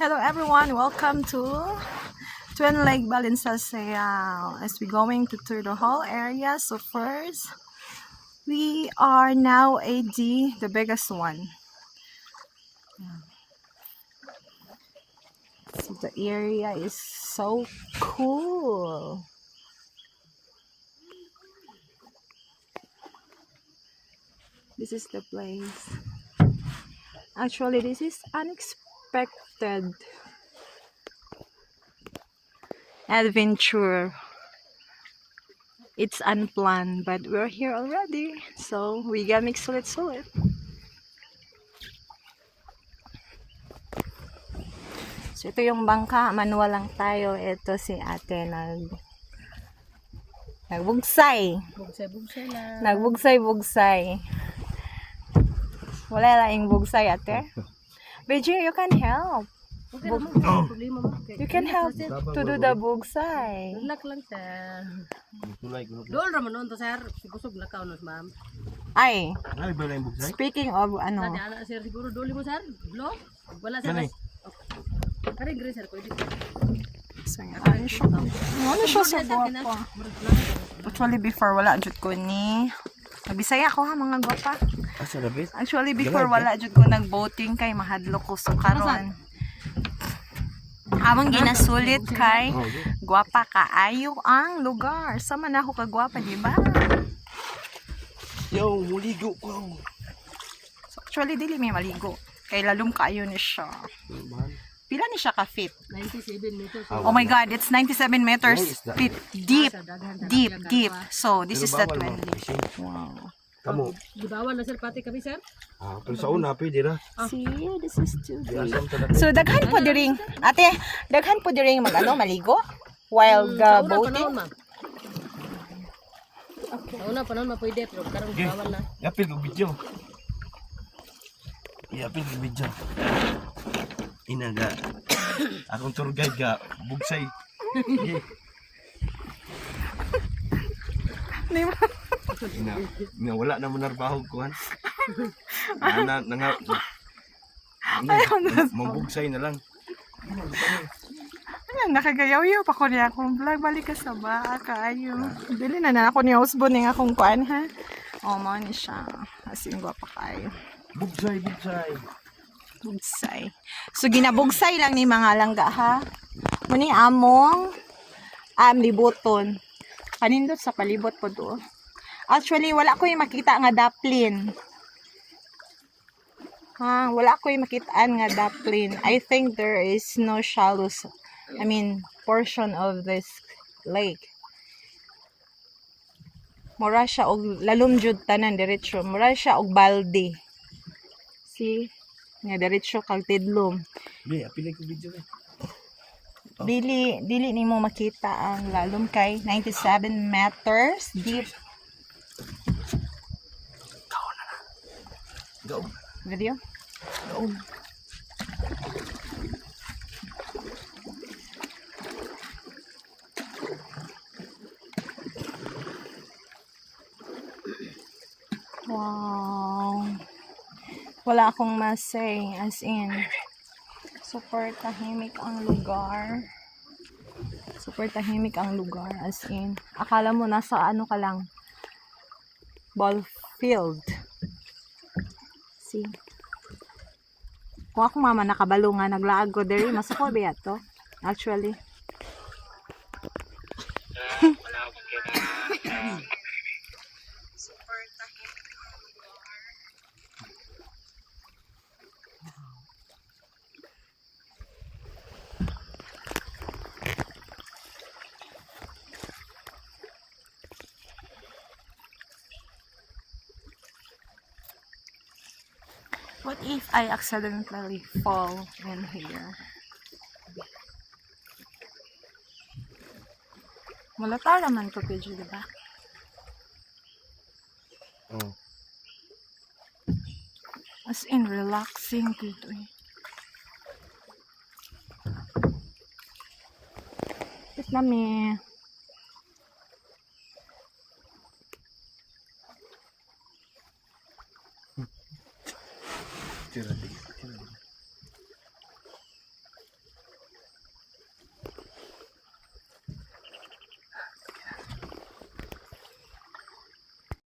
Hello everyone, welcome to Twin Lake Balinsasayao as we're going to tour the whole area. So first, we are now at the biggest one. So the area is so cool. This is the place. Actually, this is unexpected adventure. It's unplanned, but we're here already, so we gotta make sulit-sulit. So ito yung bangka, manual lang tayo. Ito si ate nagbugsay. Bugsay-bugsay lang. Nagbugsay-bugsay. Wala lang yung bugsay ate. Beji, you can help. Okay naman, problema mo. You can help to do the bugsay. Luck lang sir. Dool raman noon to sir. Sigusog na ka unos ma'am. Ay, Ay, ba lang bugsay? speaking of ano, Ana sir siguro dooli mo sir. Blog. Wala sir. Mani. Kare gre sir ko di. ano siya sa guwapa. Actually before wala jud ko ni Nagbisaya ko ha mga gwapa. Asa labit? Actually before wala jud ko nag-boating kay mahadlok ko so karon. Amang ginasulit kay gwapa kaayo ang lugar. Sama na ako ka gwapa, di ba? Yo, muligo ko. So actually dili may maligo. Kay lalom kaayo ni siya. Pila ni siya ka feet? 97 meters. Oh my god, it's 97 meters feet deep. Deep, deep. So this is the Pero bawal, 20. Wow. Kamu. Gibawan na sir pati kami sir. Pero sa una, pwede na. See, this is too deep. Asam talaga. So daghan po diring, ate, daghan po diring maligo while boating. Sa una panahon ma pwede pero karon gibawan na. Yapil ko video. Yapil ko video. Inaga. Akong tour guide ga bugsay. Ina wala na mo narbaho ko han. Mambugsay na lang. Ayan, nakagayaw-yaw pa ko niya akong vlog. Balik ka sa ba, kaayo. Dili na ako ni husband ng akong kuan ha. O, mo ni siya. As in, gwapa kayo. Bugsay, bugsay. Bugsay. So, ginabugsay lang ni mga langga ha. Muni among libuton. Panindot sa palibot po do. Actually, wala ko yung makita nga daplin. Ha, wala ko yung makitaan nga daplin. I think there is no shallows. Portion of this lake. Mura siya og lalom jud tanan diretso. Mura siya og balde. See? Nga diretso kag tidlom. Di, apilay ko video eh. Dili nimo makita ang lalom kay 97 meters deep. Go. Video? Go. Wow. Wala akong masay. As in, super tahimik ang lugar. Super tahimik ang lugar. As in, akala mo nasa ano ka lang. Ball field. See? Kung ako mama nakabalo nga, naglaag ko diri, masuko ba to? Actually. Super tahimik ang lugar. What if I accidentally fall in here? Malata naman ko, Pedro, diba? Oh. As in, relaxing dito eh. Wait na me.